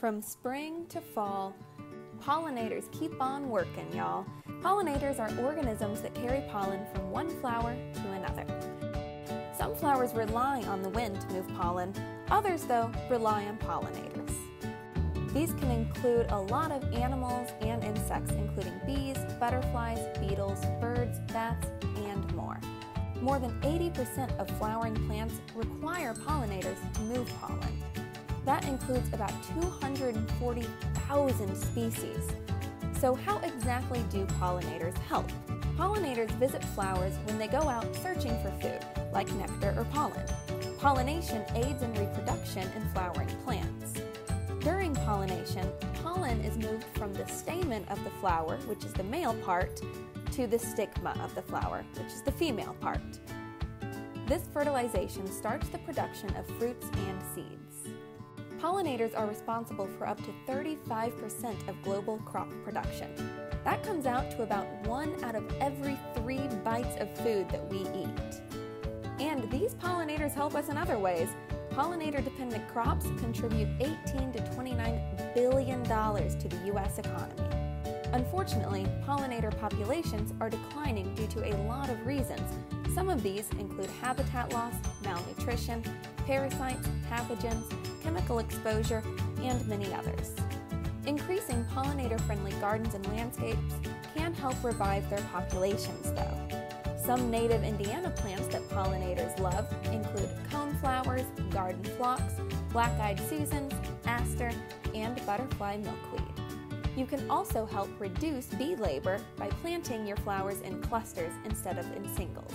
From spring to fall, pollinators keep on working, y'all. Pollinators are organisms that carry pollen from one flower to another. Some flowers rely on the wind to move pollen, others, though, rely on pollinators. These can include a lot of animals and insects, including bees, butterflies, beetles, birds, bats, and more. More than 80% of flowering plants require pollinators to move pollen. That includes about 240,000 species. So how exactly do pollinators help? Pollinators visit flowers when they go out searching for food, like nectar or pollen. Pollination aids in reproduction in flowering plants. During pollination, pollen is moved from the stamen of the flower, which is the male part, to the stigma of the flower, which is the female part. This fertilization starts the production of fruits and seeds. Pollinators are responsible for up to 35% of global crop production. That comes out to about 1 out of every 3 bites of food that we eat. And these pollinators help us in other ways. Pollinator-dependent crops contribute $18 to $29 billion to the U.S. economy. Unfortunately, pollinator populations are declining due to a lot of reasons. Some of these include habitat loss, malnutrition, parasites, pathogens, chemical exposure, and many others. Increasing pollinator-friendly gardens and landscapes can help revive their populations, though. Some native Indiana plants that pollinators love include coneflowers, garden phlox, black-eyed Susans, aster, and butterfly milkweed. You can also help reduce bee labor by planting your flowers in clusters instead of in singles.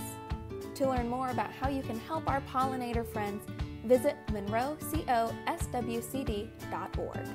To learn more about how you can help our pollinator friends, visit monroecoswcd.org.